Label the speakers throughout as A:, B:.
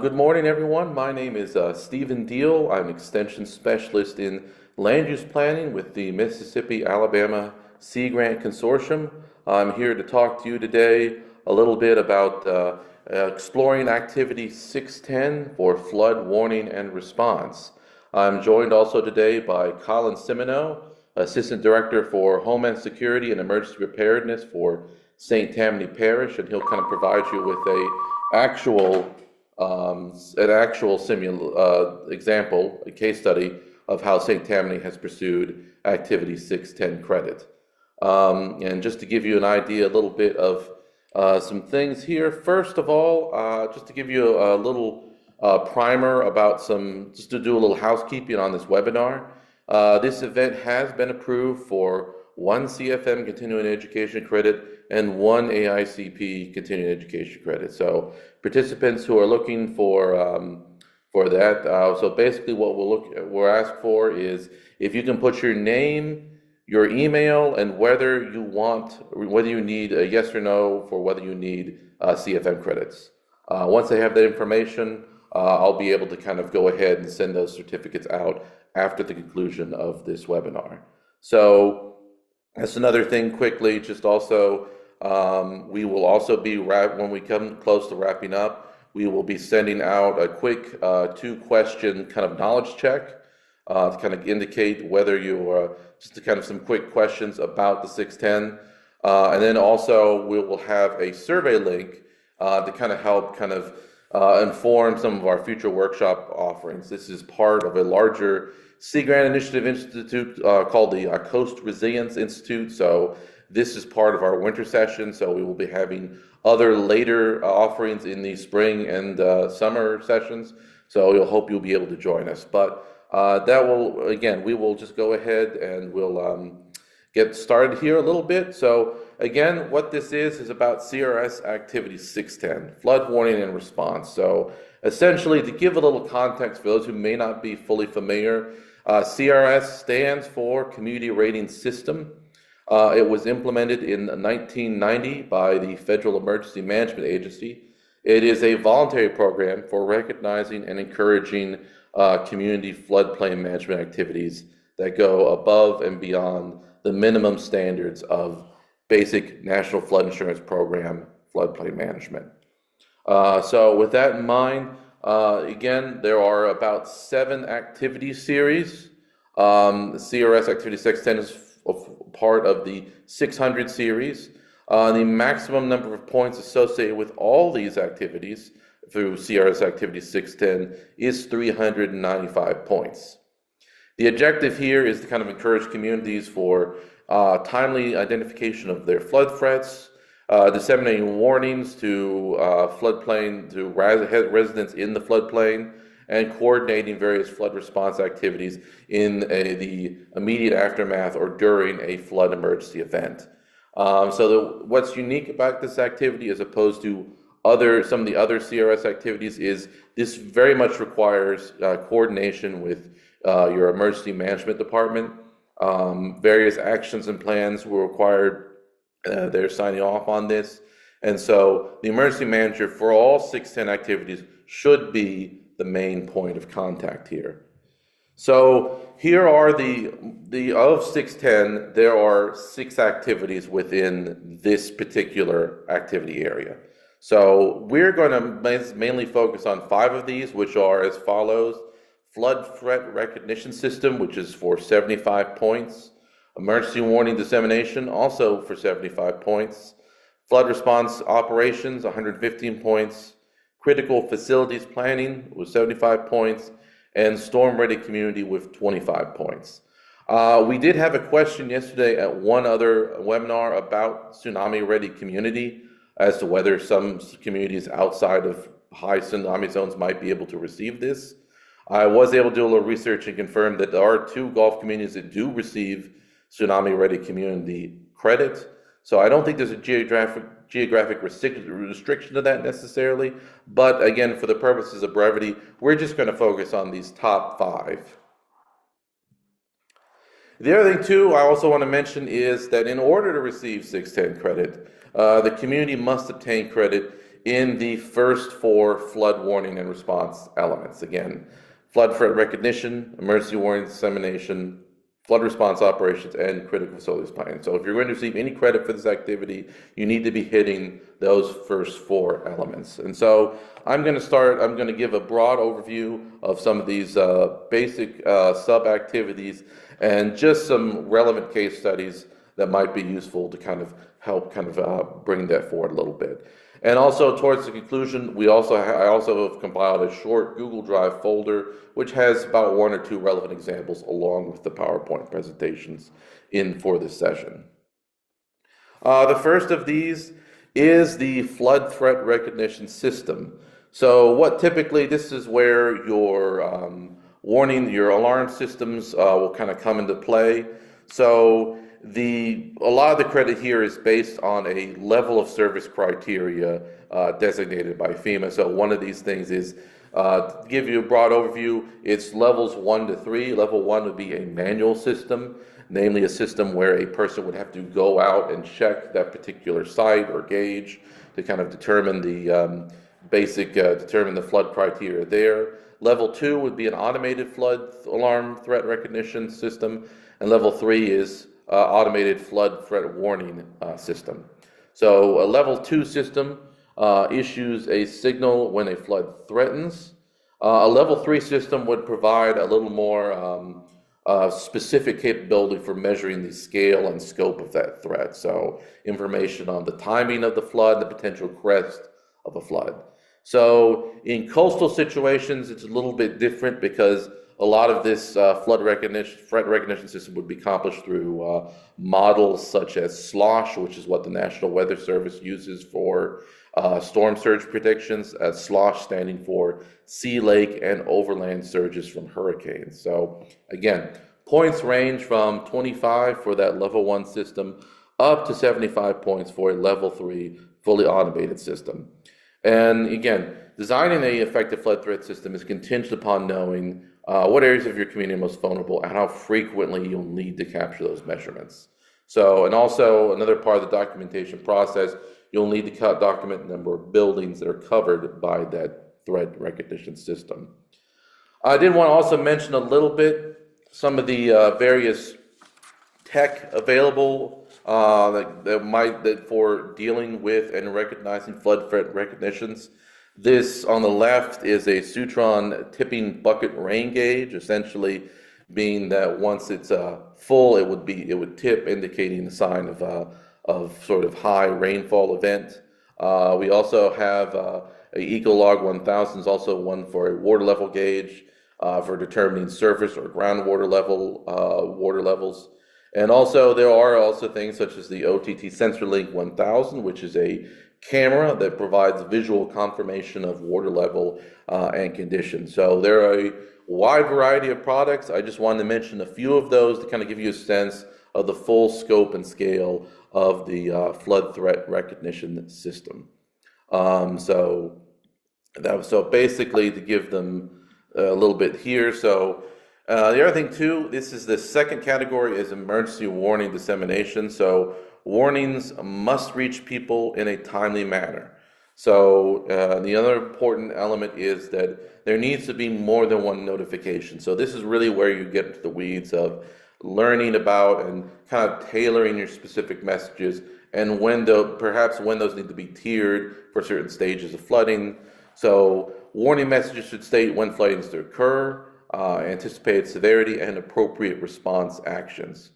A: Good morning, everyone. My name is Stephen Deal. I'm an extension specialist in land use planning with the Mississippi-Alabama Sea Grant Consortium. I'm here to talk to you today a little bit about exploring Activity 610 for flood warning and response. I'm joined also today by Collins Simoneaux, Assistant Director for Homeland Security and Emergency Preparedness for St. Tammany Parish, and he'll kind of provide you with actual example, a case study of how St. Tammany has pursued Activity 610 credit. And just to give you an idea, a little bit of some things here. First of all, just to give you a little primer about just to do a little housekeeping on this webinar. This event has been approved for 1 CFM continuing education credit and 1 AICP continuing education credit. So participants who are looking for that, so basically what we're asked for is if you can put your name, your email, and whether you need a yes or no for whether you need CFM credits. Once I have that information, I'll be able to kind of go ahead and send those certificates out after the conclusion of this webinar. So that's another thing quickly, just also, we will also be, when we come close to wrapping up, we will be sending out a quick 2-question kind of knowledge check to kind of indicate whether you just kind of some quick questions about the 610. And then also we will have a survey link to kind of help inform some of our future workshop offerings. This is part of a larger Sea Grant Initiative Institute called the Coast Resilience Institute. So this is part of our winter session. So we will be having other later offerings in the spring and summer sessions. So we'll hope you'll be able to join us. But we will just go ahead and we'll get started here a little bit. So again, what this is about CRS Activity 610, flood warning and response. So essentially, to give a little context for those who may not be fully familiar, CRS stands for Community Rating System. It was implemented in 1990 by the Federal Emergency Management Agency. It is a voluntary program for recognizing and encouraging community floodplain management activities that go above and beyond the minimum standards of basic National Flood Insurance Program floodplain management. So with that in mind, again, there are about 7 activity series. The CRS Activity 610 is part of the 600 series. The maximum number of points associated with all these activities through CRS Activity 610 is 395 points. The objective here is to kind of encourage communities for timely identification of their flood threats, disseminating warnings to floodplain, to residents in the floodplain, and coordinating various flood response activities in the immediate aftermath or during a flood emergency event. What's unique about this activity as opposed to some of the other CRS activities is this very much requires coordination with your emergency management department. Various actions and plans were required. They're signing off on this. And so the emergency manager for all 610 activities should be the main point of contact here. So here are of 610, there are 6 activities within this particular activity area. So we're going to mainly focus on 5 of these, which are as follows: Flood Threat Recognition System, which is for 75 points. Emergency Warning Dissemination, also for 75 points. Flood Response Operations, 115 points. Critical Facilities Planning with 75 points. And Storm Ready Community with 25 points. We did have a question yesterday at one other webinar about Tsunami Ready Community as to whether some communities outside of high tsunami zones might be able to receive this. I was able to do a little research and confirm that there are 2 Gulf communities that do receive Tsunami Ready Community credit. So I don't think there's a geographic restriction to that necessarily. But again, for the purposes of brevity, we're just going to focus on these top 5. The other thing too I also want to mention is that in order to receive 610 credit, the community must obtain credit in the first four flood warning and response elements. Again, flood threat recognition, emergency warning dissemination, flood response operations, and critical facilities planning. So if you're going to receive any credit for this activity, you need to be hitting those first four elements. And so I'm going to give a broad overview of some of these basic sub-activities and just some relevant case studies that might be useful to kind of help bring that forward a little bit. And also towards the conclusion, I also have compiled a short Google Drive folder, which has about one or two relevant examples along with the PowerPoint presentations for this session. The first of these is the flood threat recognition system. So this is where your warning, your alarm systems will kind of come into play. So a lot of the credit here is based on a level of service criteria designated by FEMA. So one of these things is, to give you a broad overview, it's levels 1 to 3. Level 1 would be a manual system, namely a system where a person would have to go out and check that particular site or gauge to kind of determine the determine the flood criteria there. Level 2 would be an automated flood alarm threat recognition system, and level 3 is automated flood threat warning system. So a level 2 system issues a signal when a flood threatens. A level 3 system would provide a little more specific capability for measuring the scale and scope of that threat. So information on the timing of the flood, the potential crest of a flood. So in coastal situations, it's a little bit different because a lot of this threat recognition system would be accomplished through models such as SLOSH, which is what the National Weather Service uses for storm surge predictions, SLOSH standing for sea, lake, and overland surges from hurricanes. So again, points range from 25 for that level 1 system up to 75 points for a level 3 fully automated system. And again, designing an effective flood threat system is contingent upon knowing what areas of your community are most vulnerable and how frequently you'll need to capture those measurements. So, and also another part of the documentation process, you'll need to document the number of buildings that are covered by that threat recognition system. I did want to also mention a little bit some of the various tech available for dealing with and recognizing flood threat recognitions. This on the left is a Sutron tipping bucket rain gauge, essentially being that once it's full, it would tip, indicating the sign of sort of high rainfall event. We also have a Ecolog 1000 is also one for a water level gauge for determining surface or groundwater level water levels. And also there are also things such as the OTT SensorLink 1000, which is a camera that provides visual confirmation of water level and condition. So there are a wide variety of products. I just wanted to mention a few of those to kind of give you a sense of the full scope and scale of the flood threat recognition system. So basically to give them a little bit here. So the other thing too, this is the second category is emergency warning dissemination. So warnings must reach people in a timely manner. So the other important element is that there needs to be more than one notification. So this is really where you get into the weeds of learning about and kind of tailoring your specific messages and perhaps when those need to be tiered for certain stages of flooding. So warning messages should state when flooding is to occur, anticipated severity, and appropriate response actions.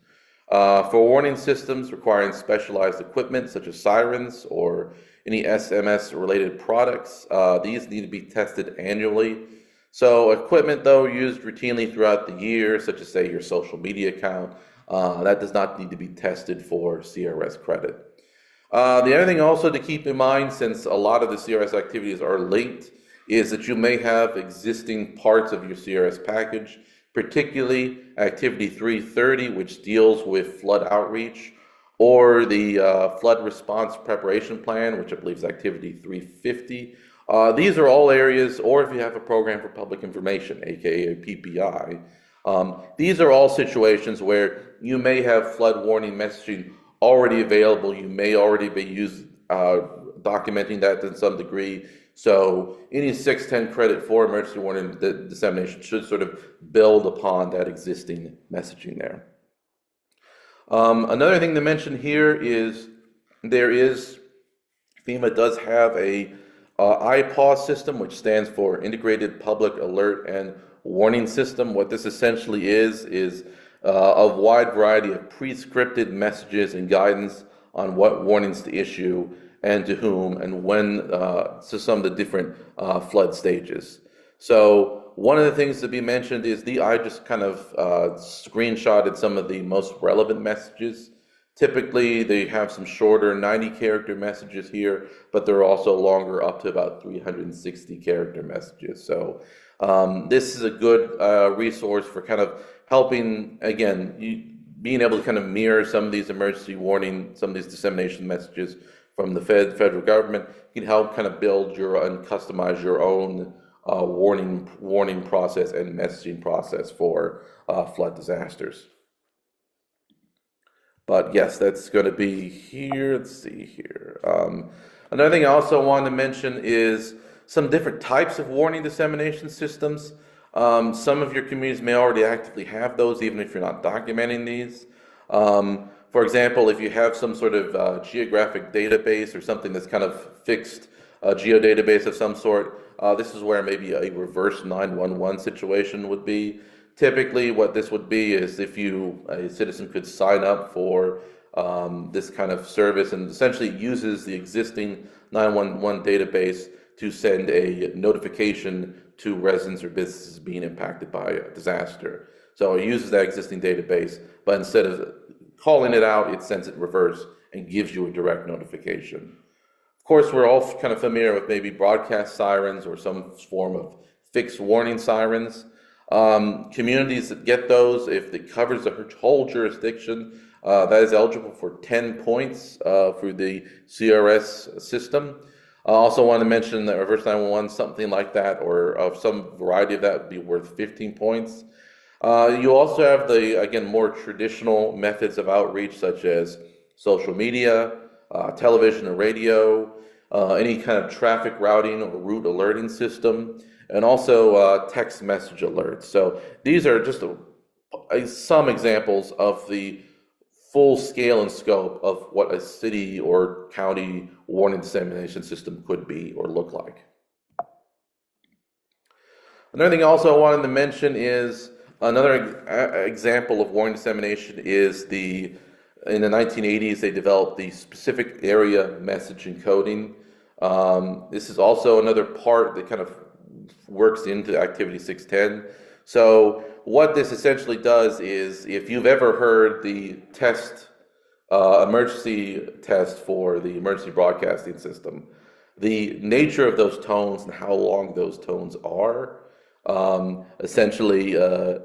A: For warning systems requiring specialized equipment such as sirens or any SMS-related products, these need to be tested annually. So equipment, though, used routinely throughout the year, such as, say, your social media account, that does not need to be tested for CRS credit. The other thing also to keep in mind, since a lot of the CRS activities are linked, is that you may have existing parts of your CRS package, particularly Activity 330, which deals with flood outreach, or the Flood Response Preparation Plan, which I believe is Activity 350. These are all areas, or if you have a program for public information, aka a PPI, these are all situations where you may have flood warning messaging already available. You may already be documenting that to some degree. So any 610 credit for emergency warning dissemination should sort of build upon that existing messaging there. Another thing to mention here is FEMA does have a IPAW system, which stands for Integrated Public Alert and Warning System. What this essentially is a wide variety of pre-scripted messages and guidance on what warnings to issue and to whom and when, to some of the different flood stages. So one of the things to be mentioned is I just kind of screenshotted some of the most relevant messages. Typically, they have some shorter 90-character messages here, but they're also longer, up to about 360-character messages. So this is a good resource for kind of helping, again, being able to kind of mirror some of these emergency warning, some of these dissemination messages from the federal government. You can help kind of build and customize your own warning process and messaging process for flood disasters. But yes, that's going to be here. Let's see here. Another thing I also wanted to mention is some different types of warning dissemination systems. Some of your communities may already actively have those, even if you're not documenting these. For example, if you have some sort of geographic database or something that's kind of fixed, a geodatabase of some sort, this is where maybe a reverse 911 situation would be. Typically, what this would be is if a citizen could sign up for this kind of service and essentially uses the existing 911 database to send a notification to residents or businesses being impacted by a disaster. So it uses that existing database, but instead of calling it out, it sends it reverse and gives you a direct notification. Of course, we're all kind of familiar with maybe broadcast sirens or some form of fixed warning sirens. Communities that get those, if it covers the whole jurisdiction, that is eligible for 10 points through the CRS system. I also want to mention that reverse 911, something like that, or of some variety of that, would be worth 15 points. You also have again, more traditional methods of outreach, such as social media, television and radio, any kind of traffic routing or route alerting system, and also text message alerts. So these are just some examples of the full scale and scope of what a city or county warning dissemination system could be or look like. Another thing also I wanted to mention is another example of warning dissemination is in the 1980s, they developed the specific area message encoding. This is also another part that kind of works into Activity 610. So what this essentially does is, if you've ever heard the emergency test for the emergency broadcasting system, the nature of those tones and how long those tones are essentially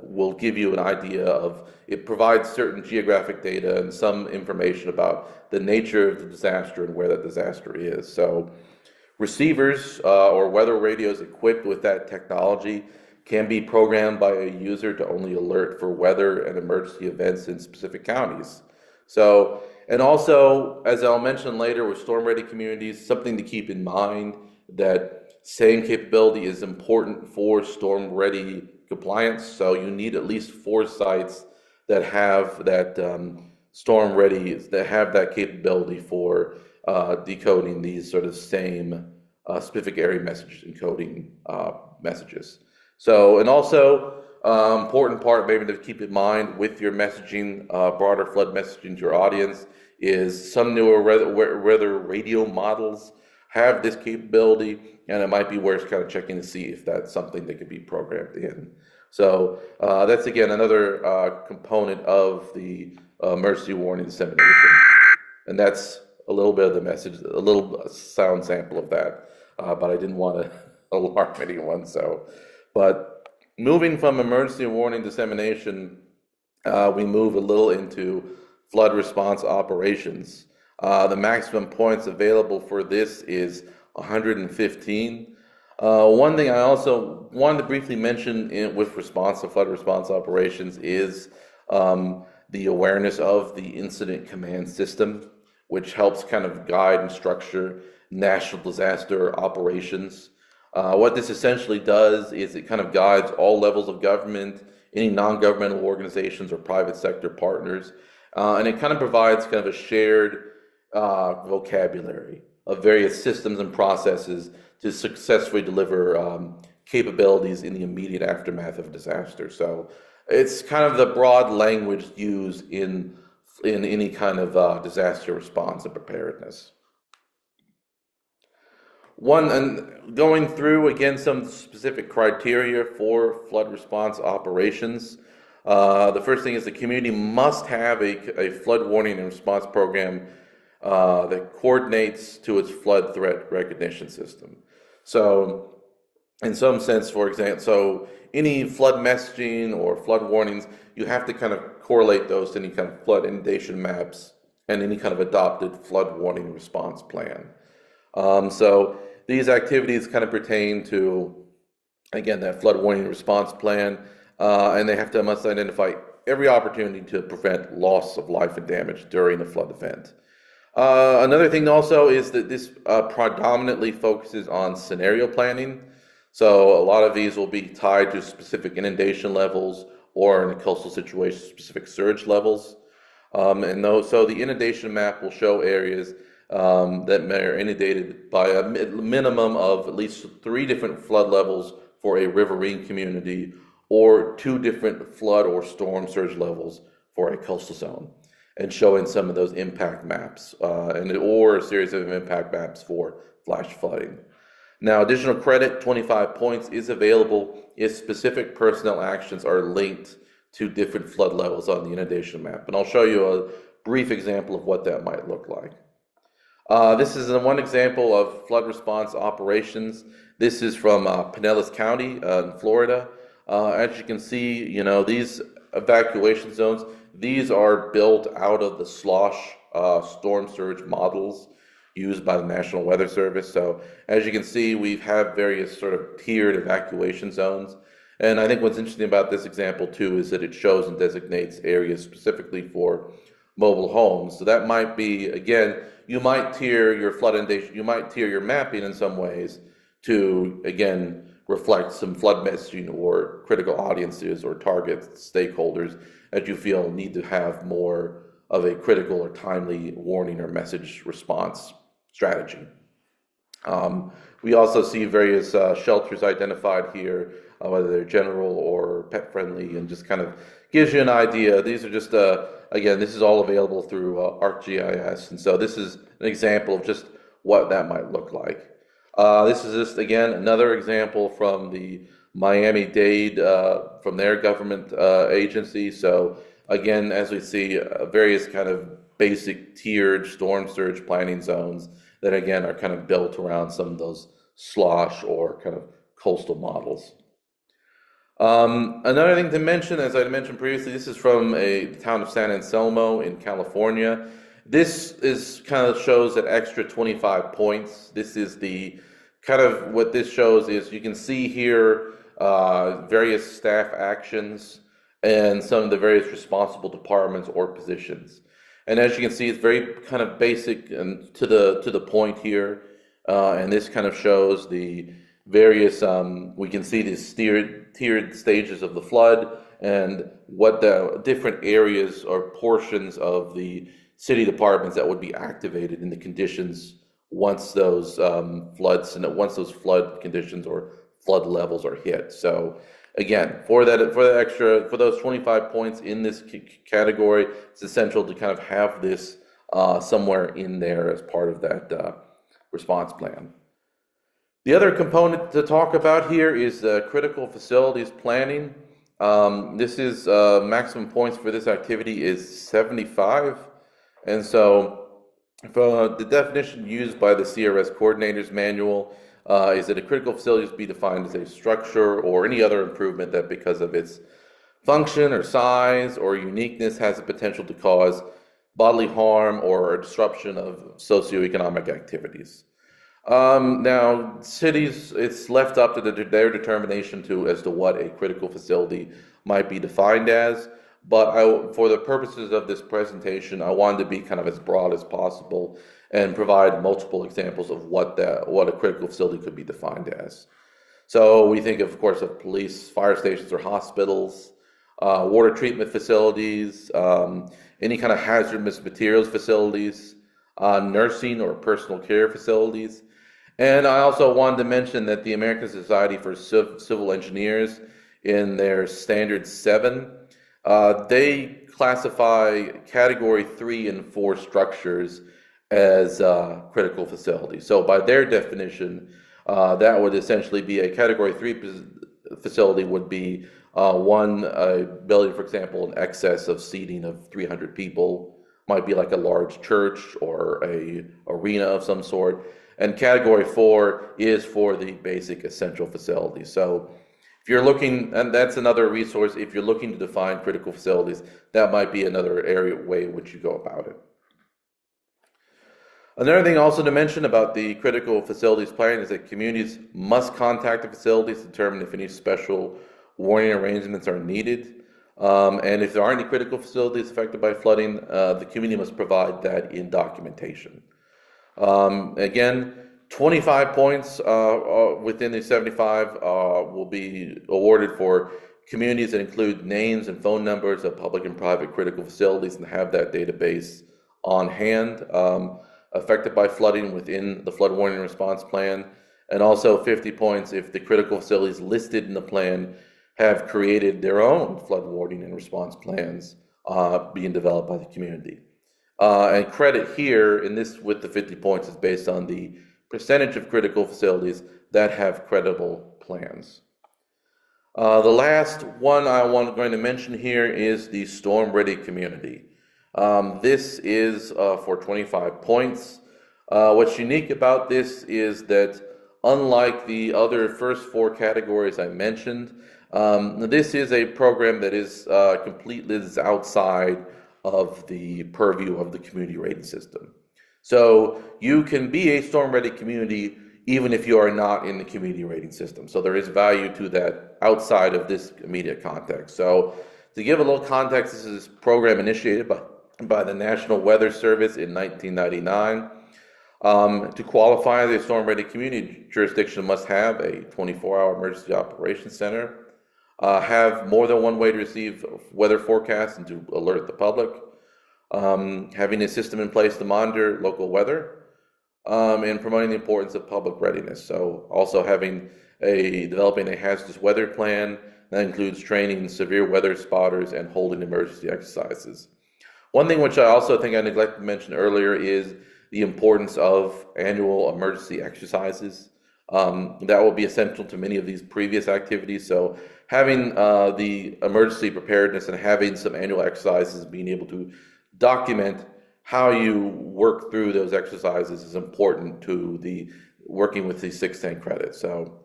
A: will give you an idea of, it provides certain geographic data and some information about the nature of the disaster and where that disaster is. So receivers or weather radios equipped with that technology can be programmed by a user to only alert for weather and emergency events in specific counties. So, and also, as I'll mention later with storm-ready communities, something to keep in mind, that same capability is important for storm-ready compliance. So you need at least 4 sites that have that storm-ready, that have that capability for decoding these sort of same specific area message encoding messages. So, and also important part maybe to keep in mind with your messaging, broader flood messaging to your audience, is some newer weather radio models have this capability, and it might be worth kind of checking to see if that's something that could be programmed in. So that's again another component of the emergency warning dissemination, and that's a little bit of the message, a little sound sample of that, but I didn't want to alarm anyone. So, but moving from emergency warning dissemination, we move a little into flood response operations. The maximum points available for this is 115. One thing I also wanted to briefly mention with response to flood response operations is the awareness of the incident command system, which helps kind of guide and structure national disaster operations. What this essentially does is it kind of guides all levels of government, any non-governmental organizations or private sector partners, and it kind of provides kind of a shared vocabulary of various systems and processes to successfully deliver capabilities in the immediate aftermath of a disaster. So it's kind of the broad language used in any kind of disaster response and preparedness. And going through again some specific criteria for flood response operations. The first thing is the community must have a flood warning and response program that coordinates to its flood threat recognition system. So, in some sense, for example, so any flood messaging or flood warnings, you have to kind of correlate those to any kind of flood inundation maps and any kind of adopted flood warning response plan. So these activities kind of pertain to, again, that flood warning response plan, and they must identify every opportunity to prevent loss of life and damage during a flood event. Another thing also is that this predominantly focuses on scenario planning. So a lot of these will be tied to specific inundation levels or in a coastal situation, specific surge levels. So the inundation map will show areas that are inundated by a minimum of at least 3 different flood levels for a riverine community, or 2 different flood or storm surge levels for a coastal zone, and showing some of those impact maps, or a series of impact maps for flash flooding. Now, additional credit, 25 points, is available if specific personnel actions are linked to different flood levels on the inundation map. And I'll show you a brief example of what that might look like. This is one example of flood response operations. This is from Pinellas County in Florida. As you can see, these evacuation zones, these are built out of the slosh storm surge models used by the National Weather Service. So as you can see, we have various sort of tiered evacuation zones. And I think what's interesting about this example too is that it shows and designates areas specifically for mobile homes. So that might be, again, you might tier your flood inundation, you might tier your mapping in some ways to, again, reflect some flood messaging or critical audiences or target stakeholders that you feel need to have more of a critical or timely warning or message response strategy. We also see various shelters identified here, whether they're general or pet friendly, and just kind of gives you an idea. These are just, again, this is all available through ArcGIS, and so this is an example of just what that might look like. This is just, again, another example from the Miami-Dade, from their government agency. So again, as we see, various kind of basic tiered storm surge planning zones that again are kind of built around some of those slosh or kind of coastal models. Another thing to mention, as I mentioned previously, this is from the town of San Anselmo in California. This is kind of shows that extra 25 points. This is the kind of what this shows is you can see here various staff actions and some of the various responsible departments or positions. And as you can see, it's very kind of basic and to the point here. And this kind of shows the various, we can see these tiered stages of the flood and what the different areas or portions of the city departments that would be activated in the conditions once those flood conditions or flood levels are hit. So again, for those 25 points in this category, it's essential to kind of have this somewhere in there as part of that response plan. The other component to talk about here is critical facilities planning. This is maximum points for this activity is 75. And so the definition used by the CRS Coordinator's Manual is that a critical facility is be defined as a structure or any other improvement that because of its function or size or uniqueness has the potential to cause bodily harm or a disruption of socioeconomic activities. Now, cities, it's left up to their determination as to what a critical facility might be defined as. But for the purposes of this presentation, I wanted to be kind of as broad as possible and provide multiple examples of what a critical facility could be defined as. So we think, of course, of police, fire stations or hospitals, water treatment facilities, any kind of hazardous materials facilities, nursing or personal care facilities. And I also wanted to mention that the American Society for Civil Engineers, in their Standard 7, they classify Category 3 and 4 structures as critical facilities. So by their definition, that would essentially be a Category 3 facility would be one building, for example, in excess of seating of 300 people, might be like a large church or a arena of some sort. And Category 4 is for the basic essential facilities. So if you're looking, and that's another resource, if you're looking to define critical facilities, that might be another way in which you go about it. Another thing also to mention about the critical facilities plan is that communities must contact the facilities to determine if any special warning arrangements are needed. And if there are any critical facilities affected by flooding, the community must provide that in documentation. Again, 25 points within the 75 will be awarded for communities that include names and phone numbers of public and private critical facilities and have that database on hand. Affected by flooding within the flood warning response plan, and also 50 points if the critical facilities listed in the plan have created their own flood warning and response plans being developed by the community. And credit here in this with the 50 points is based on the percentage of critical facilities that have credible plans. The last one going to mention here is the storm ready community. This is for 25 points. What's unique about this is that unlike the other first 4 categories I mentioned, this is a program that is completely outside of the purview of the community rating system. So you can be a storm ready community even if you are not in the community rating system. So there is value to that outside of this immediate context. So to give a little context, this is a program initiated by the National Weather Service in 1999. To qualify as a storm-ready community, jurisdiction must have a 24-hour emergency operations center, have more than one way to receive weather forecasts and to alert the public, having a system in place to monitor local weather, and promoting the importance of public readiness. So also developing a hazardous weather plan that includes training severe weather spotters and holding emergency exercises. One thing which I also think I neglected to mention earlier is the importance of annual emergency exercises. That will be essential to many of these previous activities. So having the emergency preparedness and having some annual exercises, being able to document how you work through those exercises is important to the working with the 610 credits. So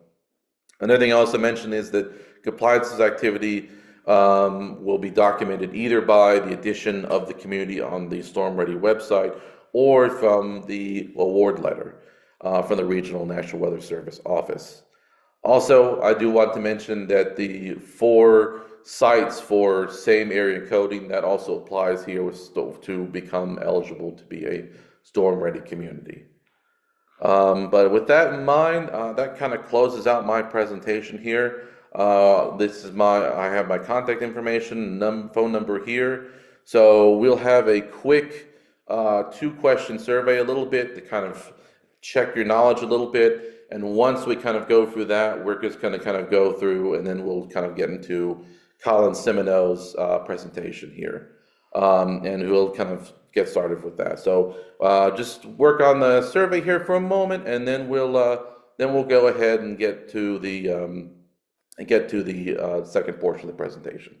A: another thing I also mentioned is that compliance activity will be documented either by the addition of the community on the Storm Ready website or from the award letter from the Regional National Weather Service office. Also, I do want to mention that the 4 sites for same area coding, that also applies here to become eligible to be a storm ready community. But with that in mind, that kind of closes out my presentation here. I have my contact information, phone number here. So we'll have a quick 2-question survey a little bit to kind of check your knowledge a little bit. And once we kind of go through that, we're just going to kind of go through and then we'll kind of get into Collins Simoneaux's presentation here. And we'll kind of get started with that. So just work on the survey here for a moment, and then we'll go ahead and get to the second portion of the presentation.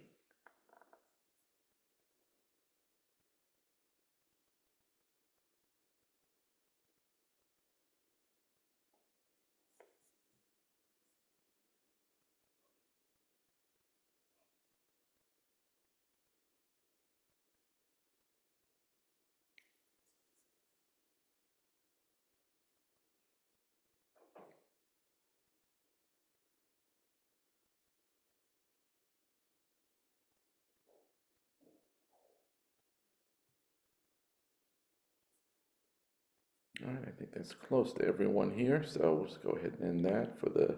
A: All right, I think that's close to everyone here, so we'll just go ahead and end that for the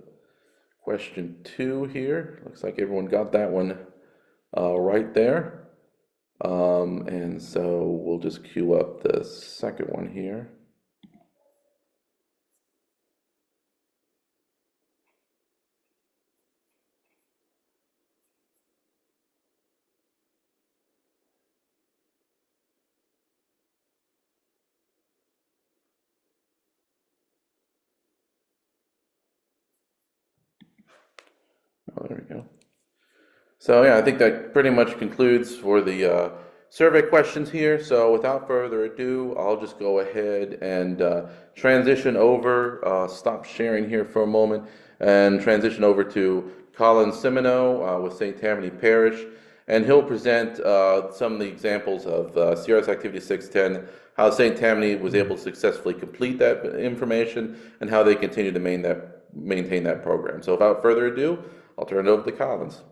A: question 2 here. Looks like everyone got that one right there. And so we'll just queue up the second one here. Oh, there we go. So yeah, I think that pretty much concludes for the survey questions here. So without further ado, I'll just go ahead and transition over, stop sharing here for a moment, and transition over to Collins Simoneaux with St. Tammany Parish, and he'll present some of the examples of CRS Activity 610, how St. Tammany was able to successfully complete that information, and how they continue to maintain that program. So without further ado, I'll turn it over to Collins.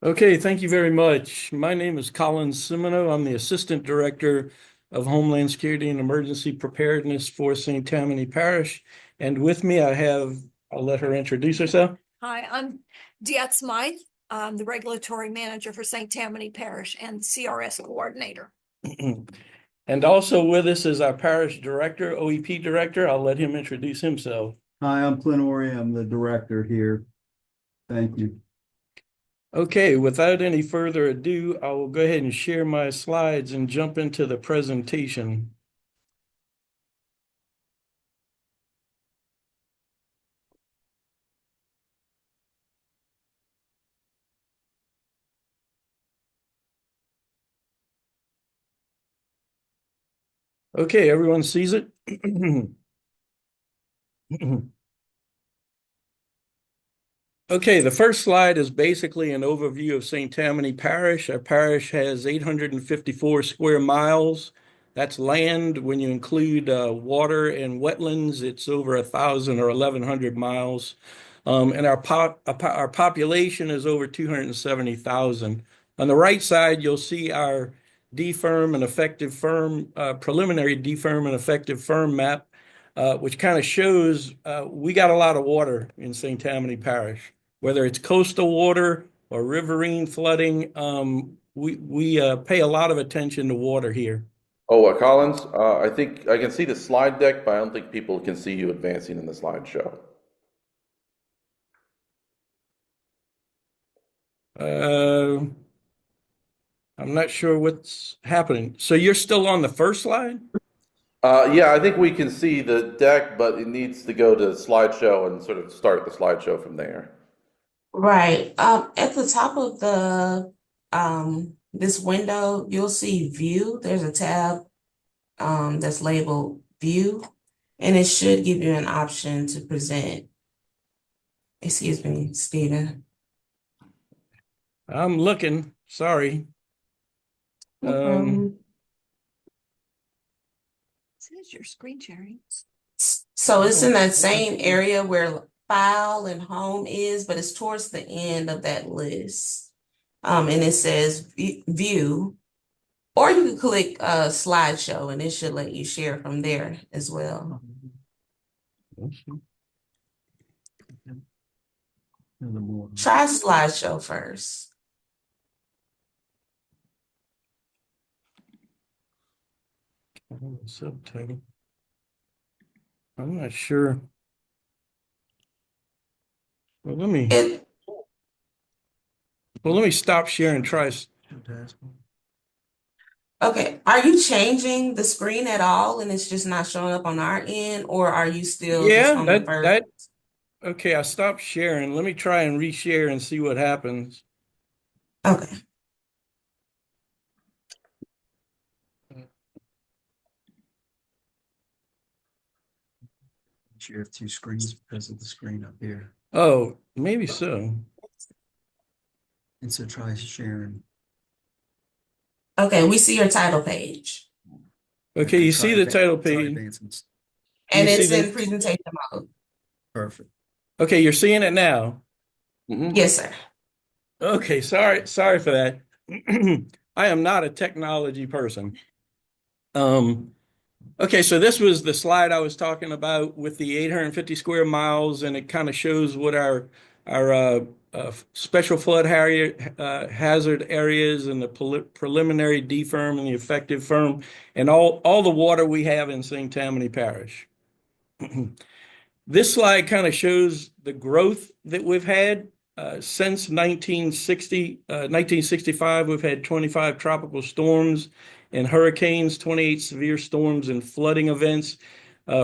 B: Okay, thank you very much. My name is Collins Simoneaux. I'm the Assistant Director of Homeland Security and Emergency Preparedness for St. Tammany Parish. And with me, I'll let her introduce herself.
C: Hi, I'm Diet Smythe. I'm the Regulatory Manager for St. Tammany Parish and CRS Coordinator.
B: And also with us is our Parish Director, OEP Director. I'll let him introduce himself.
D: Hi, I'm Clint Ory. I'm the director here. Thank you.
B: Okay, without any further ado, I will go ahead and share my slides and jump into the presentation. Okay, everyone sees it? Okay, the first slide is basically an overview of St. Tammany Parish. Our parish has 854 square miles. That's land. When you include water and wetlands, it's over 1,000 or 1,100 miles. And our population is over 270,000. On the right side, you'll see our DFIRM and effective firm, preliminary DFIRM and effective firm map, which kind of shows we got a lot of water in St. Tammany Parish. Whether it's coastal water or riverine flooding, we pay a lot of attention to water here.
A: Oh, Collins, I think I can see the slide deck, but I don't think people can see you advancing in the slideshow.
B: I'm not sure what's happening. So you're still on the first slide?
A: Yeah, I think we can see the deck, but it needs to go to slideshow and sort of start the slideshow from there.
E: Right. At the top of the this window, you'll see view. There's a tab that's labeled view, and it should give you an option to present. Excuse me, Stephen.
B: I'm looking. Sorry.
E: No
C: Says your screen sharing.
E: So it's in that same area where file and home is, but it's towards the end of that list. And it says view, or you can click slideshow and it should let you share from there as well. Try slideshow first.
B: Subtitle. I'm not sure. Well, let me stop sharing and try.
E: Okay, are you changing the screen at all and it's just not showing up on our end, or are you still just on the first?
B: Okay, I stopped sharing. Let me try and reshare and see what happens.
E: Okay.
D: You have two screens because of the screen up here.
B: Oh, maybe so.
D: And so try sharing.
E: Okay, we see your title page.
B: Okay, you see the title page.
E: And it's in presentation mode.
D: Perfect.
B: Okay, you're seeing it now.
E: Yes, sir.
B: Okay, sorry for that. I am not a technology person. Okay, so this was the slide I was talking about with the 850 square miles, and it kind of shows what our special flood hazard areas and the preliminary DFIRM and the effective firm, and all the water we have in St. Tammany Parish. This slide kind of shows the growth that we've had since 1965. We've had 25 tropical storms and hurricanes, 28 severe storms and flooding events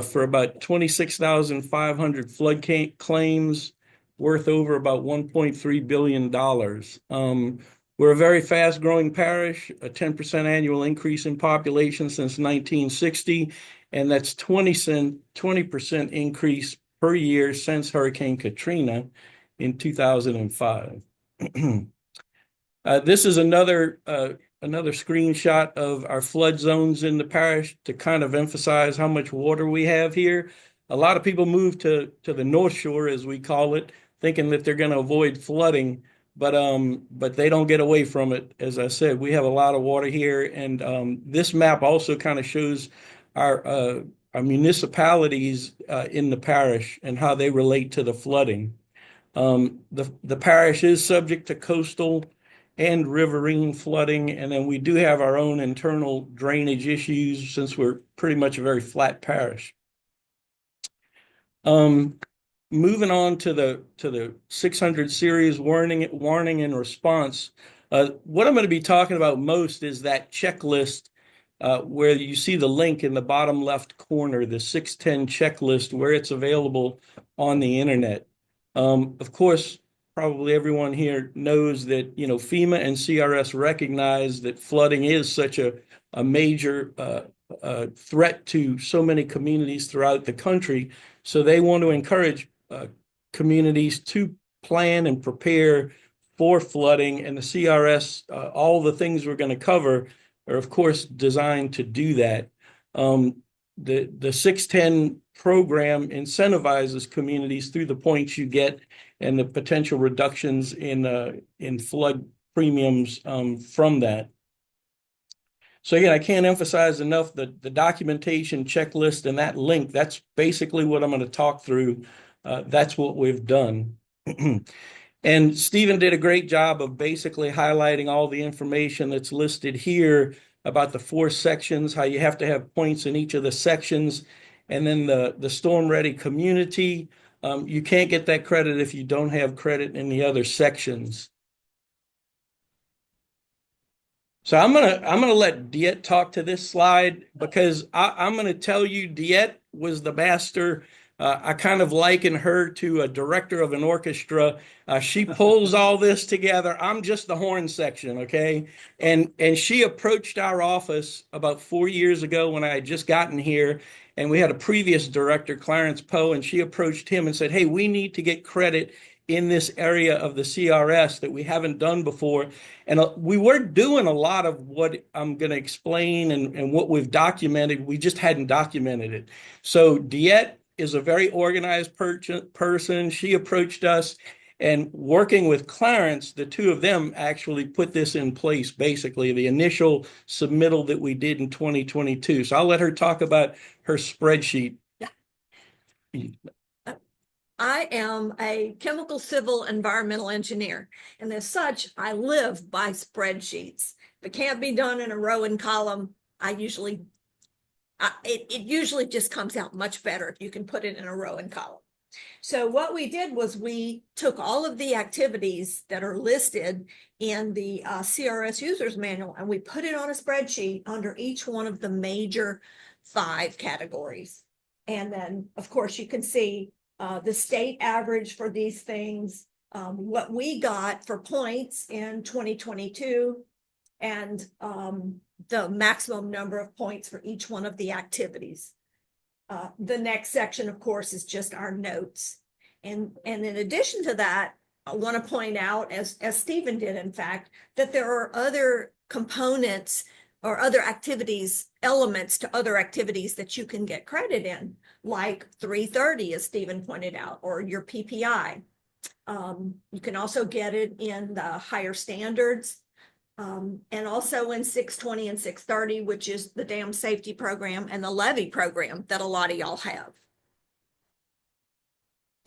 B: for about 26,500 flood claims worth over about $1.3 billion. We're a very fast growing parish, a 10% annual increase in population since 1960, and that's 20% increase per year since Hurricane Katrina in 2005. This is another screenshot of our flood zones in the parish to kind of emphasize how much water we have here. A lot of people move to the North Shore, as we call it, thinking that they're going to avoid flooding, but they don't get away from it. As I said, we have a lot of water here, and this map also kind of shows our municipalities in the parish and how they relate to the flooding. The parish is subject to coastal and riverine flooding, and then we do have our own internal drainage issues since we're pretty much a very flat parish. Moving on to the 600 series warning and response. What I'm going to be talking about most is that checklist where you see the link in the bottom left corner, the 610 checklist, where it's available on the internet. Of course, probably everyone here knows that, you know, FEMA and CRS recognize that flooding is such a major threat to so many communities throughout the country. So they want to encourage communities to plan and prepare for flooding, and the CRS, all the things we're going to cover are, of course, designed to do that. The 610 program incentivizes communities through the points you get and the potential reductions in flood premiums from that. So again, I can't emphasize enough the documentation checklist and that link. That's basically what I'm going to talk through. That's what we've done. And Stephen did a great job of basically highlighting all the information that's listed here about the 4 sections, how you have to have points in each of the sections, and then the storm ready community. You can't get that credit if you don't have credit in the other sections. So I'm gonna let Diet talk to this slide because I'm gonna tell you Diet was the master. I kind of liken her to a director of an orchestra. She pulls all this together. I'm just the horn section, okay? And she approached our office about 4 years ago when I had just gotten here, and we had a previous director, Clarence Poe, and she approached him and said, "Hey, we need to get credit in this area of the CRS that we haven't done before." And we were doing a lot of what I'm going to explain and what we've documented. We just hadn't documented it. So Diet is a very organized person. She approached us, and working with Clarence, the two of them actually put this in place, basically, the initial submittal that we did in 2022. So I'll let her talk about her spreadsheet.
C: Yeah. I am a chemical civil environmental engineer, and as such, I live by spreadsheets. If it can't be done in a row and column, it usually just comes out much better if you can put it in a row and column. So what we did was we took all of the activities that are listed in the CRS users manual, and we put it on a spreadsheet under each one of the major 5 categories. And then, of course, you can see the state average for these things, what we got for points in 2022, and the maximum number of points for each one of the activities. The next section, of course, is just our notes. And in addition to that, I want to point out, as Stephen did, in fact, that there are other components or other activities, elements to other activities that you can get credit in, like 330, as Stephen pointed out, or your PPI. You can also get it in the higher standards, And also in 620 and 630, which is the dam safety program and the levee program that a lot of y'all have.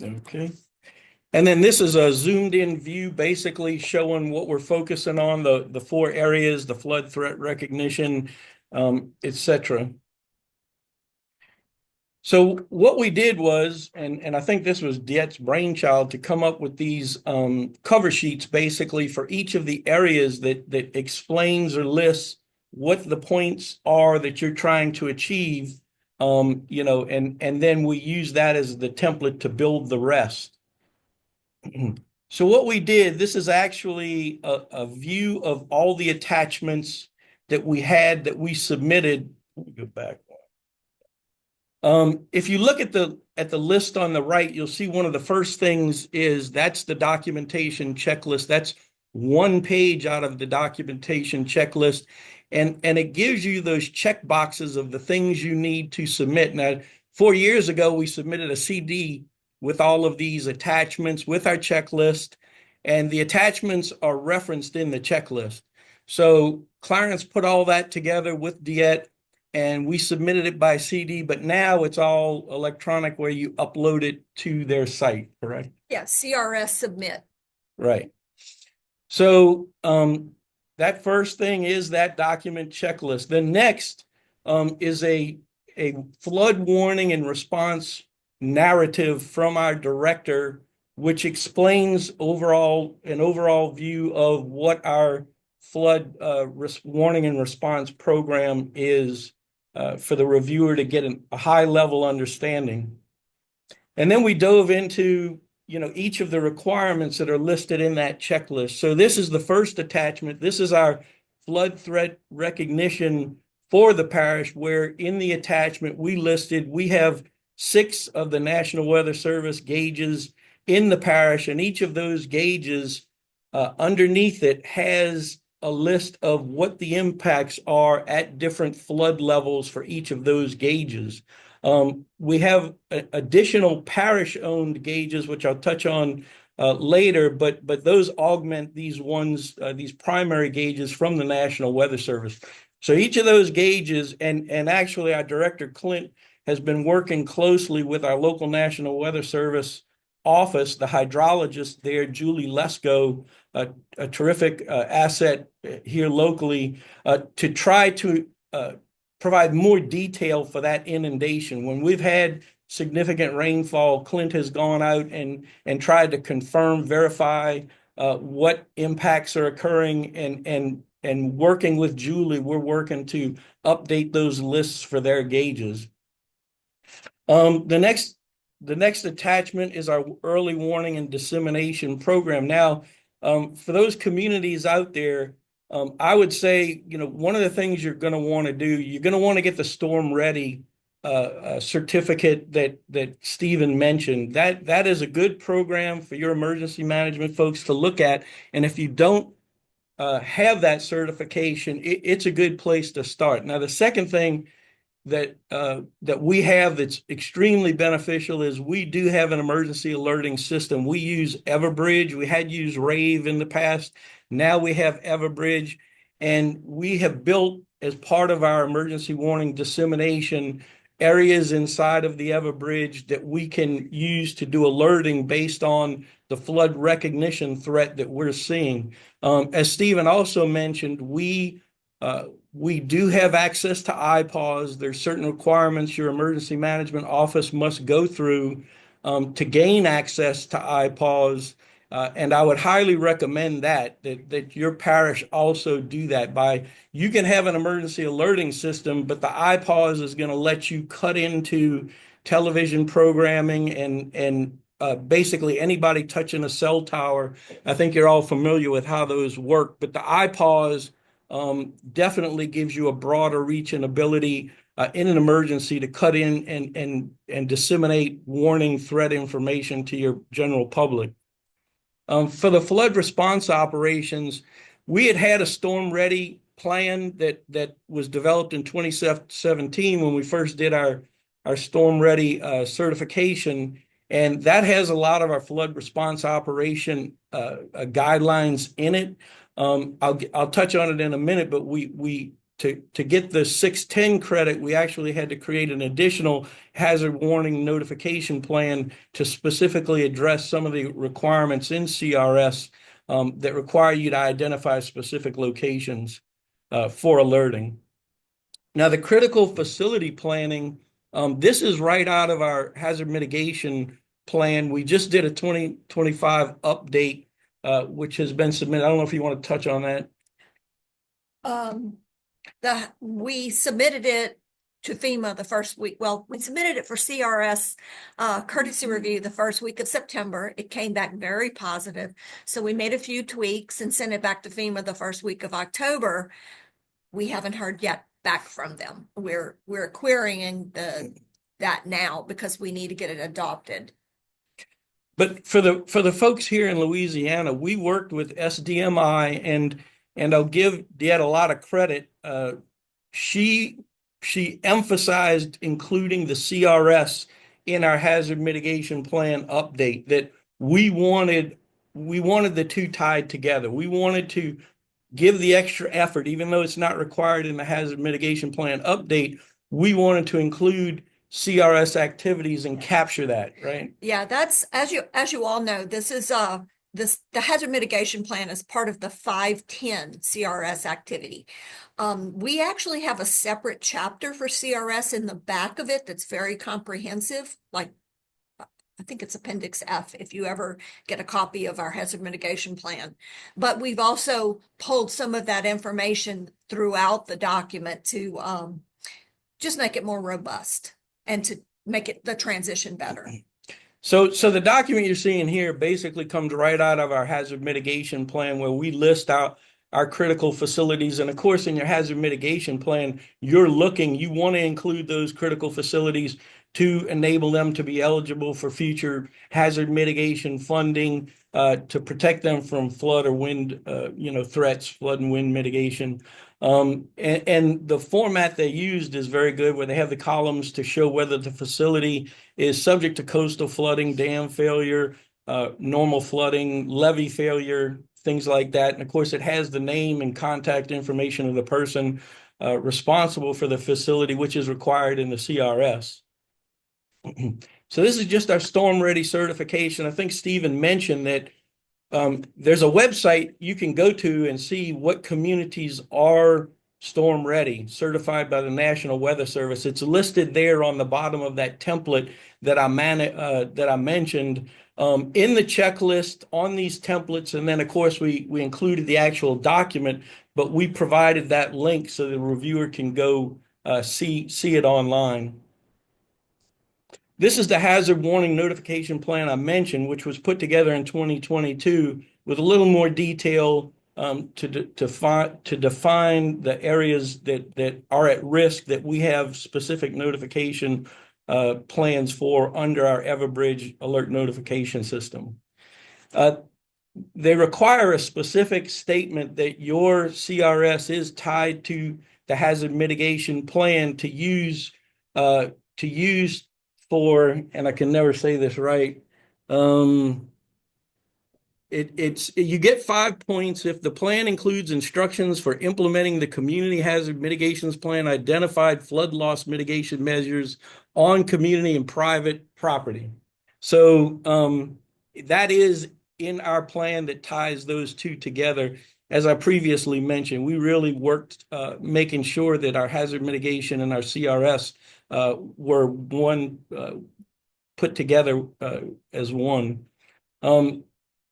B: Okay. And then this is a zoomed in view, basically showing what we're focusing on, the four areas, the flood threat recognition, etc. So what we did was, and I think this was Diet's brainchild, to come up with these cover sheets basically for each of the areas that explains or lists what the points are that you're trying to achieve, you know, and then we use that as the template to build the rest. So what we did, this is actually a view of all the attachments that we had that we submitted. Let me go back. If you look at the list on the right, you'll see one of the first things is that's the documentation checklist. That's one page out of the documentation checklist. And it gives you those check boxes of the things you need to submit. Now, 4 years ago, we submitted a CD with all of these attachments with our checklist, and the attachments are referenced in the checklist. So Clarence put all that together with Diet, and we submitted it by CD, but now it's all electronic where you upload it to their site, correct?
C: Yeah, CRS submit.
B: Right. So that first thing is that document checklist. The next is a flood warning and response narrative from our director, which explains an overall view of what our flood warning and response program is for the reviewer to get a high level understanding. And then we dove into, you know, each of the requirements that are listed in that checklist. So this is the first attachment. This is our flood threat recognition for the parish, where in the attachment we have 6 of the National Weather Service gauges in the parish, and each of those gauges underneath it has a list of what the impacts are at different flood levels for each of those gauges. We have additional parish-owned gauges, which I'll touch on later, but those augment these ones, these primary gauges from the National Weather Service. So each of those gauges, and actually our director Clint has been working closely with our local National Weather Service office, the hydrologist there, Julie Lesko, a terrific asset here locally, to try to provide more detail for that inundation. When we've had significant rainfall, Clint has gone out and tried to confirm, verify what impacts are occurring, and working with Julie, we're working to update those lists for their gauges. The next attachment is our early warning and dissemination program. Now, for those communities out there, I would say, you know, one of the things you're going to want to do, you're going to want to get the Storm Ready certificate that Stephen mentioned. That is a good program for your emergency management folks to look at. And if you don't have that certification, it's a good place to start. Now, the second thing that we have that's extremely beneficial is we do have an emergency alerting system. We use Everbridge. We had used Rave in the past. Now we have Everbridge, and we have built, as part of our emergency warning dissemination, areas inside of the Everbridge that we can use to do alerting based on the flood recognition threat that we're seeing. As Stephen also mentioned, we do have access to IPAWS. There's certain requirements your emergency management office must go through to gain access to IPAWS. And I would highly recommend that your parish also do that. You can have an emergency alerting system, but the IPAWS is going to let you cut into television programming and basically anybody touching a cell tower. I think you're all familiar with how those work, but the IPAWS definitely gives you a broader reach and ability in an emergency to cut in and disseminate warning threat information to your general public. For the flood response operations, we had a Storm Ready plan that was developed in 2017 when we first did our Storm Ready certification. And that has a lot of our flood response operation guidelines in it. I'll touch on it in a minute, but to get the 610 credit, we actually had to create an additional hazard warning notification plan to specifically address some of the requirements in CRS that require you to identify specific locations for alerting. Now, the critical facility planning, this is right out of our hazard mitigation plan. We just did a 2025 update, which has been submitted. I don't know if you want to touch on that.
C: We submitted it to FEMA the first week. Well, we submitted it for CRS courtesy review the first week of September. It came back very positive. So we made a few tweaks and sent it back to FEMA the first week of October. We haven't heard yet back from them. We're querying that now because we need to get it adopted.
B: But for the folks here in Louisiana, we worked with SDMI and I'll give Diet a lot of credit. She emphasized including the CRS in our hazard mitigation plan update, that we wanted the two tied together. We wanted to give the extra effort, even though it's not required in the hazard mitigation plan update. We wanted to include CRS activities and capture that, right?
C: Yeah, that's as you all know, this is the hazard mitigation plan is part of the 510 CRS activity. We actually have a separate chapter for CRS in the back of it that's very comprehensive. Like, I think it's Appendix F if you ever get a copy of our hazard mitigation plan. But we've also pulled some of that information throughout the document to just make it more robust and to make it the transition better.
B: So the document you're seeing here basically comes right out of our hazard mitigation plan, where we list out our critical facilities. And of course, in your hazard mitigation plan, you want to include those critical facilities to enable them to be eligible for future hazard mitigation funding, to protect them from flood or wind, threats, flood and wind mitigation. And the format they used is very good, where they have the columns to show whether the facility is subject to coastal flooding, dam failure, normal flooding, levee failure, things like that. And of course, it has the name and contact information of the person responsible for the facility, which is required in the CRS. So this is just our storm ready certification. I think Stephen mentioned that there's a website you can go to and see what communities are storm ready, certified by the National Weather Service. It's listed there on the bottom of that template that I mentioned in the checklist on these templates. And then, of course, we included the actual document, but we provided that link so the reviewer can go see it online. This is the hazard warning notification plan I mentioned, which was put together in 2022 with a little more detail to define the areas that are at risk, that we have specific notification plans for under our Everbridge alert notification system. They require a specific statement that your CRS is tied to the hazard mitigation plan to use for, and I can never say this right. You get 5 points if the plan includes instructions for implementing the community hazard mitigations plan, identified flood loss mitigation measures on community and private property. So that is in our plan that ties those two together. As I previously mentioned, we really worked making sure that our hazard mitigation and our CRS were put together as one.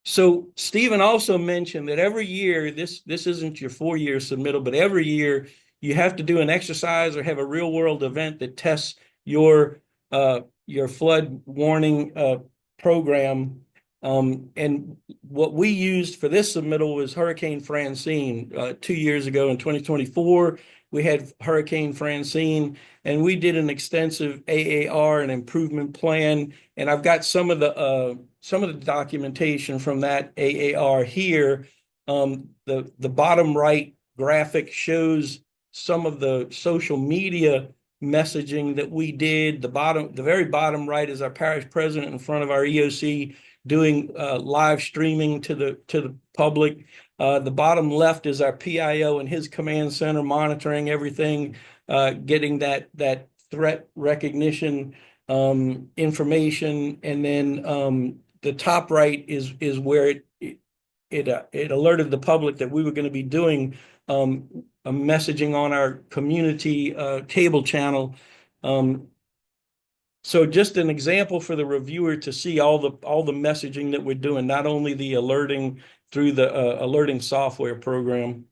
B: So Stephen also mentioned that every year, this isn't your 4-year submittal, but every year you have to do an exercise or have a real world event that tests your flood warning program. And what we used for this submittal was Hurricane Francine 2 years ago in 2024. We had Hurricane Francine, and we did an extensive AAR and improvement plan. And I've got some of the documentation from that AAR here. The bottom right graphic shows some of the social media messaging that we did. The very bottom right is our parish president in front of our EOC doing live streaming to the public. The bottom left is our PIO and his command center monitoring everything, getting that threat recognition information, and then the top right is where it alerted the public that we were going to be doing a messaging on our community cable channel. So just an example for the reviewer to see all the messaging that we're doing, not only the alerting through the alerting software program.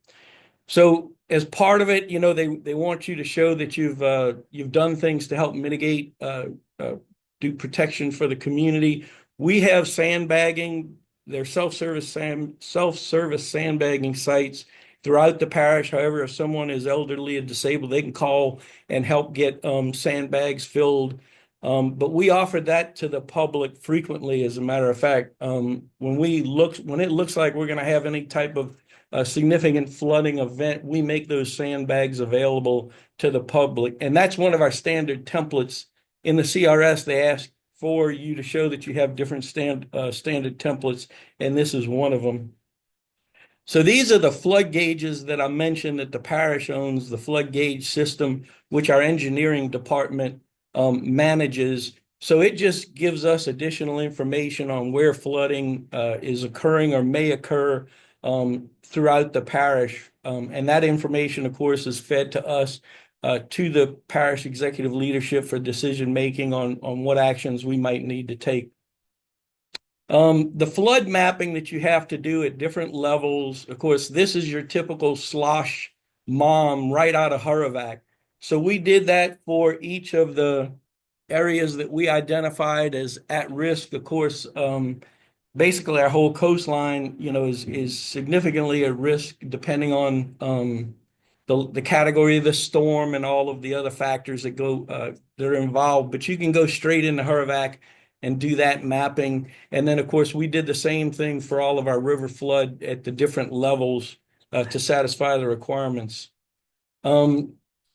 B: So as part of it, they want you to show that you've done things to help mitigate, do protection for the community. We have sandbagging. They're self-service sandbagging sites throughout the parish. However, if someone is elderly or disabled, they can call and help get sandbags filled. But we offer that to the public frequently. As a matter of fact, when it looks like we're going to have any type of significant flooding event, we make those sandbags available to the public. And that's one of our standard templates. In the CRS, they ask for you to show that you have different standard templates, and this is one of them. So these are the flood gauges that I mentioned that the parish owns, the flood gauge system, which our engineering department manages. So it just gives us additional information on where flooding is occurring or may occur throughout the parish. And that information, of course, is fed to us, to the parish executive leadership for decision making on what actions we might need to take. The flood mapping that you have to do at different levels, of course, this is your typical slosh mom right out of Hurricane. So we did that for each of the areas that we identified as at risk. Of course, basically our whole coastline, is significantly at risk depending on the category of the storm and all of the other factors that are involved. But you can go straight into Hurricane and do that mapping. And then, of course, we did the same thing for all of our river flood at the different levels to satisfy the requirements.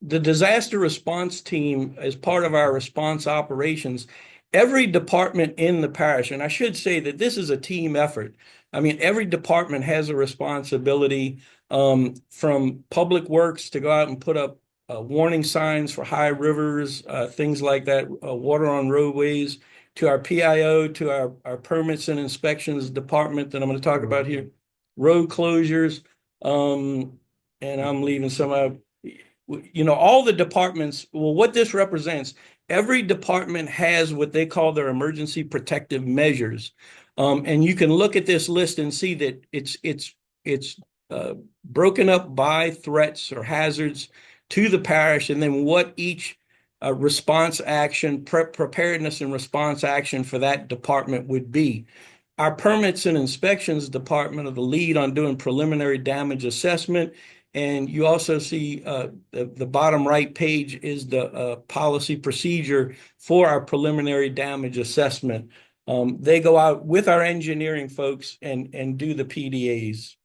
B: The disaster response team, as part of our response operations, every department in the parish, and I should say that this is a team effort. I mean, every department has a responsibility, from public works to go out and put up warning signs for high rivers, things like that, water on roadways, to our PIO, to our permits and inspections department that I'm going to talk about here, road closures, and I'm leaving some out. All the departments, well, what this represents, every department has what they call their emergency protective measures. And you can look at this list and see that it's broken up by threats or hazards to the parish, and then what each response action, preparedness and response action for that department would be. Our permits and inspections department are the lead on doing preliminary damage assessment. And you also see the bottom right page is the policy procedure for our preliminary damage assessment. They go out with our engineering folks and do the PDAs.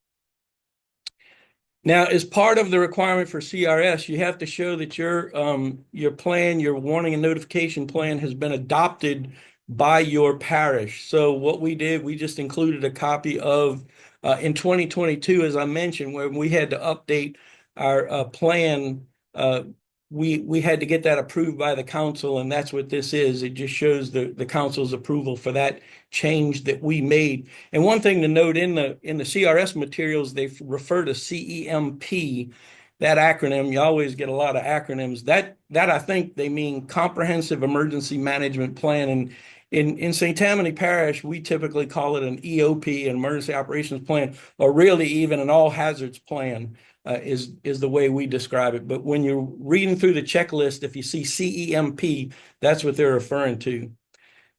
B: Now, as part of the requirement for CRS, you have to show that your plan, your warning and notification plan, has been adopted by your parish. So what we did, we just included a copy of, in 2022, as I mentioned, when we had to update our plan, we had to get that approved by the council, and that's what this is. It just shows the council's approval for that change that we made. And one thing to note, in the CRS materials, they refer to CEMP, that acronym. You always get a lot of acronyms. That I think they mean Comprehensive Emergency Management Plan. And in St. Tammany Parish, we typically call it an EOP, an Emergency Operations Plan, or really even an All Hazards Plan. Is the way we describe it. But when you're reading through the checklist, if you see CEMP, that's what they're referring to.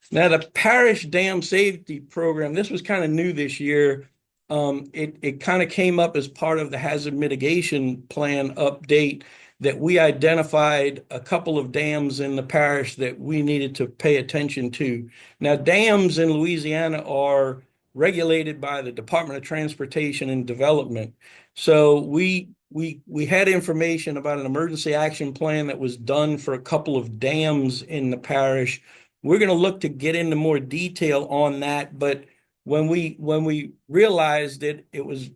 B: Now, the Parish Dam Safety Program, this was kind of new this year. It kind of came up as part of the Hazard Mitigation Plan update, that we identified a couple of dams in the parish that we needed to pay attention to. Now, dams in Louisiana are regulated by the Department of Transportation and Development. So we we had information about an emergency action plan that was done for a couple of dams in the parish. We're going to look to get into more detail on that, but when we realized it, it was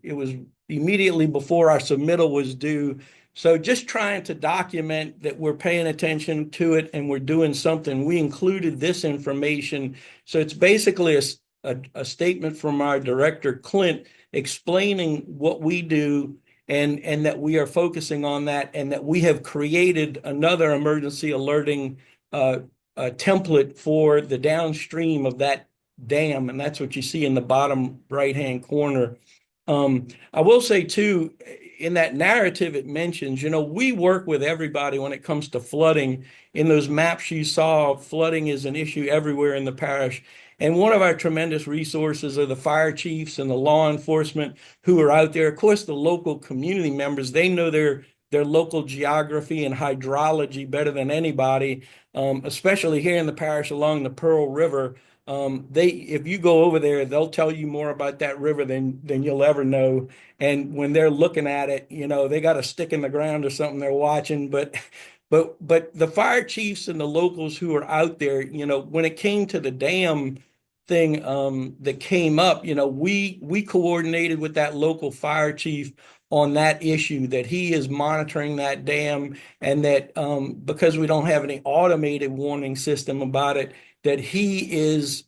B: immediately before our submittal was due. So just trying to document that we're paying attention to it and we're doing something. We included this information. So it's basically a statement from our director, Clint, explaining what we do and that we are focusing on that and that we have created another emergency alerting template for the downstream of that dam. And that's what you see in the bottom right-hand corner. I will say too, in that narrative, it mentions, we work with everybody when it comes to flooding. In those maps you saw, flooding is an issue everywhere in the parish. And one of our tremendous resources are the fire chiefs and the law enforcement who are out there. Of course, the local community members, they know their local geography and hydrology better than anybody, especially here in the parish along the Pearl River. If you go over there, they'll tell you more about that river than you'll ever know. And when they're looking at it, they got a stick in the ground or something they're watching. But the fire chiefs and the locals who are out there, when it came to the dam thing that came up, we coordinated with that local fire chief on that issue, that he is monitoring that dam, and that because we don't have any automated warning system about it, that he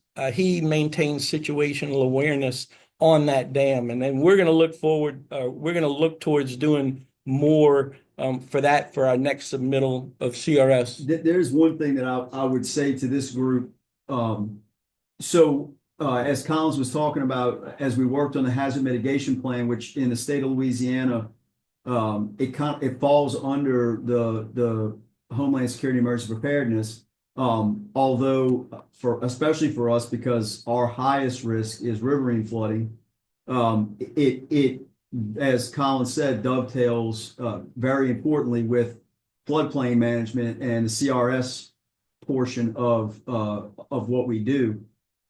B: maintains situational awareness on that dam. And then we're going to look towards doing more for our next submittal of CRS.
D: There's one thing that I would say to this group. As Collins was talking about, as we worked on the hazard mitigation plan, which in the state of Louisiana, it falls under the Homeland Security Emergency Preparedness. Although especially for us, because our highest risk is riverine flooding, it as Colin said, dovetails very importantly with floodplain management and the CRS portion of what we do.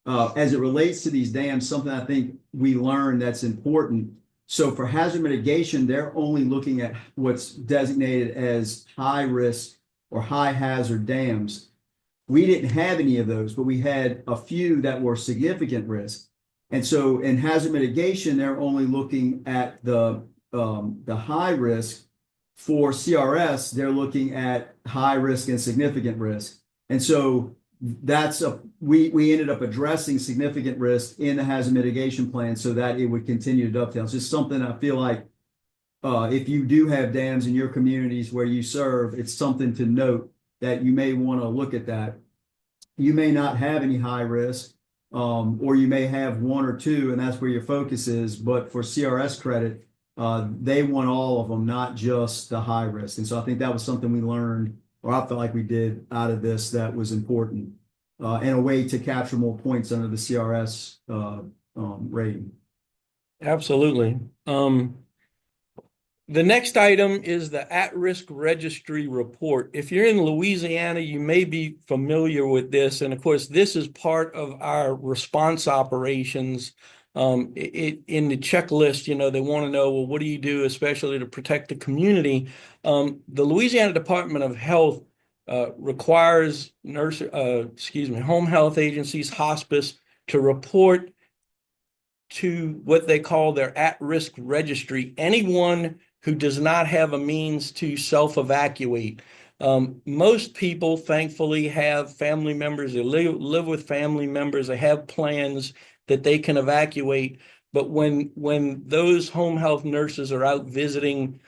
D: As it relates to these dams, something I think we learned that's important. So for hazard mitigation, they're only looking at what's designated as high risk or high hazard dams. We didn't have any of those, but we had a few that were significant risk. And so in hazard mitigation, they're only looking at the high risk. For CRS, they're looking at high risk and significant risk. And so we ended up addressing significant risk in the hazard mitigation plan so that it would continue to dovetail. It's just something I feel like if you do have dams in your communities where you serve, it's something to note that you may want to look at that. You may not have any high risk, or you may have one or two, and that's where your focus is. But for CRS credit, they want all of them, not just the high risk. And so I think that was something we learned, or I felt like we did out of this, that was important, and a way to capture more points under the CRS rating.
B: Absolutely. The next item is the at-risk registry report. If you're in Louisiana, you may be familiar with this. And of course, this is part of our response operations. In the checklist, they want to know, well, what do you do, especially to protect the community? The Louisiana Department of Health requires home health agencies, hospice, to report to what they call their at-risk registry anyone who does not have a means to self-evacuate. Most people, thankfully, have family members. They live with family members. They have plans that they can evacuate. But when those home health nurses are out visiting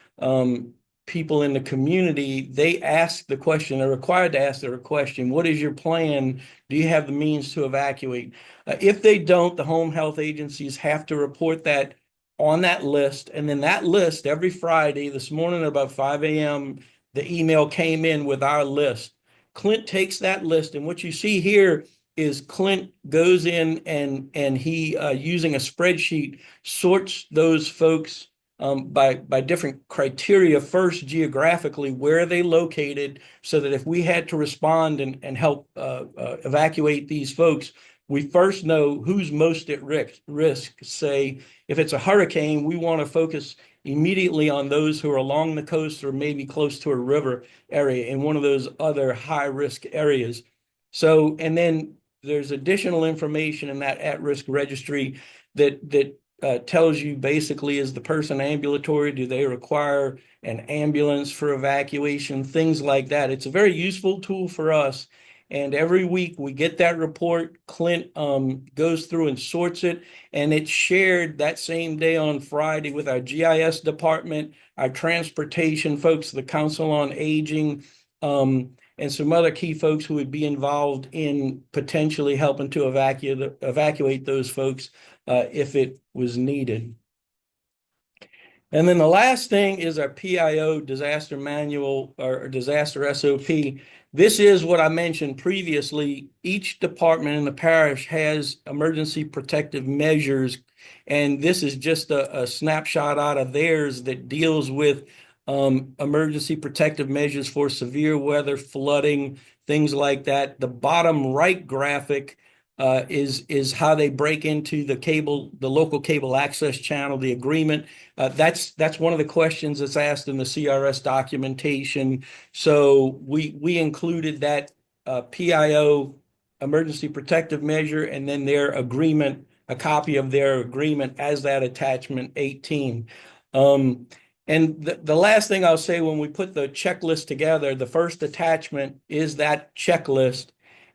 B: people in the community, they ask the question, they're required to ask their question, what is your plan? Do you have the means to evacuate? If they don't, the home health agencies have to report that on that list. And then that list, every Friday, this morning at about 5 a.m., the email came in with our list. Clint takes that list, and what you see here is Clint goes in and he, using a spreadsheet, sorts those folks by different criteria. First, geographically, where are they located, so that if we had to respond and help evacuate these folks, we first know who's most at risk. Say, if it's a hurricane, we want to focus immediately on those who are along the coast or maybe close to a river area in one of those other high risk areas. So, and then there's additional information in that at-risk registry that tells you basically, is the person ambulatory? Do they require an ambulance for evacuation? Things like that. It's a very useful tool for us. And every week we get that report. Clint goes through and sorts it, and it's shared that same day on Friday with our GIS department, our transportation folks, the Council on Aging, and some other key folks who would be involved in potentially helping to evacuate those folks if it was needed. And then the last thing is our PIO disaster manual or disaster SOP. This is what I mentioned previously. Each department in the parish has emergency protective measures, and this is just a snapshot out of theirs that deals with emergency protective measures for severe weather, flooding, things like that. The bottom right graphic is how they break into the local cable access channel, the agreement. That's one of the questions that's asked in the CRS documentation. So we included that PIO emergency protective measure and then their agreement, a copy of their agreement as that attachment 18. And the last thing I'll say, when we put the checklist together, the first attachment is that checklist.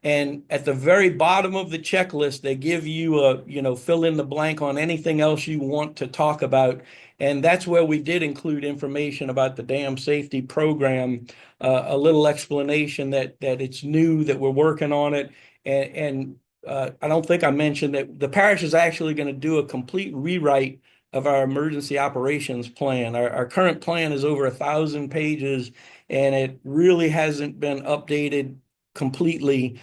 B: And at the very bottom of the checklist, they give you fill in the blank on anything else you want to talk about. And that's where we did include information about the dam safety program, a little explanation that it's new, that we're working on it. And I don't think I mentioned that the parish is actually going to do a complete rewrite of our emergency operations plan. Our current plan is over 1,000 pages, and it really hasn't been updated completely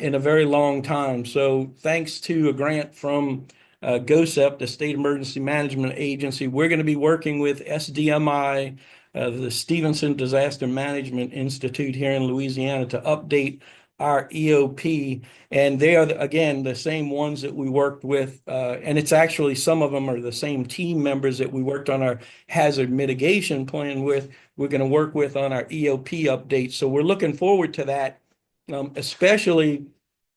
B: in a very long time. So thanks to a grant from GOSEP, the State Emergency Management Agency, we're going to be working with SDMI, the Stevenson Disaster Management Institute here in Louisiana, to update our EOP. And they are, again, the same ones that we worked with. And it's actually, some of them are the same team members that we worked on our hazard mitigation plan with. We're going to work with on our EOP updates. So we're looking forward to that, especially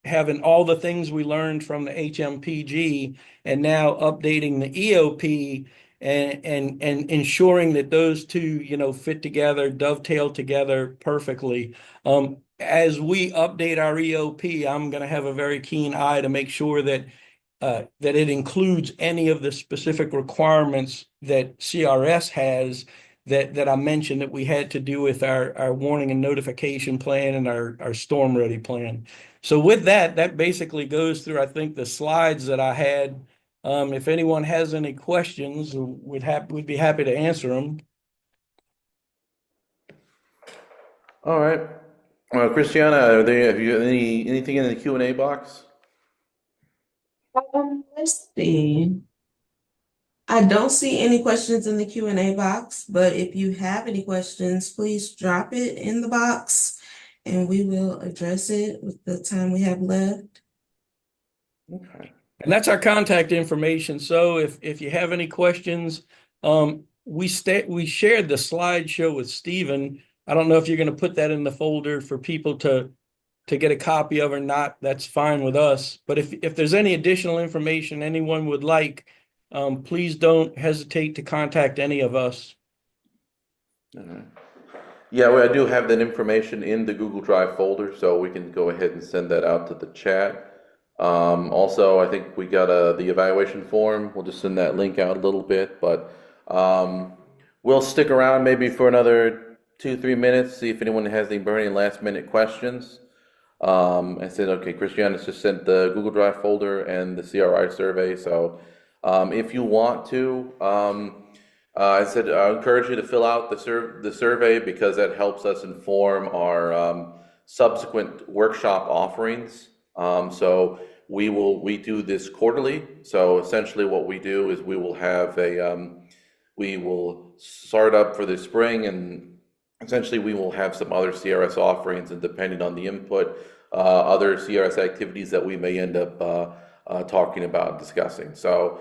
B: having all the things we learned from the HMPG and now updating the EOP and ensuring that those two, fit together, dovetail together perfectly. As we update our EOP, I'm going to have a very keen eye to make sure that it includes any of the specific requirements that CRS has that I mentioned that we had to do with our warning and notification plan and our storm ready plan. So with that basically goes through, I think, the slides that I had. If anyone has any questions, we'd be happy to answer them.
A: All right. Christiana, have you anything in the Q&A box?
E: Let's see. I don't see any questions in the Q&A box, but if you have any questions, please drop it in the box and we will address it with the time we have left.
A: Okay.
B: And that's our contact information. So if you have any questions, we shared the slideshow with Stephen. I don't know if you're going to put that in the folder for people to get a copy of or not. That's fine with us. But if there's any additional information anyone would like, please don't hesitate to contact any of us.
A: Yeah, well, I do have that information in the Google Drive folder, so we can go ahead and send that out to the chat. Also, I think we got the evaluation form. We'll just send that link out a little bit, but we'll stick around maybe for another 2-3 minutes, see if anyone has any burning last minute questions. I said, okay, Christiana's just sent the Google Drive folder and the CRI survey, so if you want to, I said I encourage you to fill out the survey, because that helps us inform our subsequent workshop offerings. So we do this quarterly. So essentially what we do is we will have we will start up for the spring, and essentially we will have some other CRS offerings, and depending on the input other CRS activities that we may end up talking about and discussing. So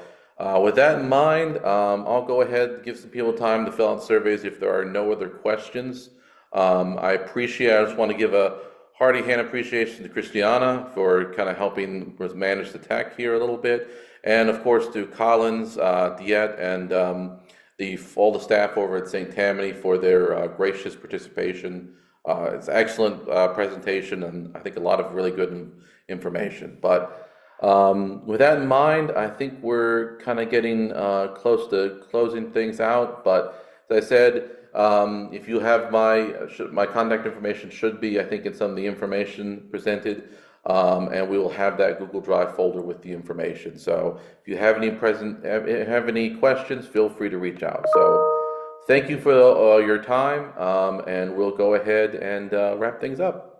A: with that in mind, I'll go ahead and give some people time to fill out surveys if there are no other questions. I just want to give a hearty hand appreciation to Christiana for kind of helping us manage the tech here a little bit. And of course to Collins, Diet, and all the staff over at St. Tammany for their gracious participation. It's an excellent presentation, and I think a lot of really good information. But with that in mind, I think we're kind of getting close to closing things out. But as I said, if you have my contact information should be, I think, in some of the information presented, and we will have that Google Drive folder with the information. So if you have any questions, feel free to reach out. So thank you for your time, and we'll go ahead and wrap things up.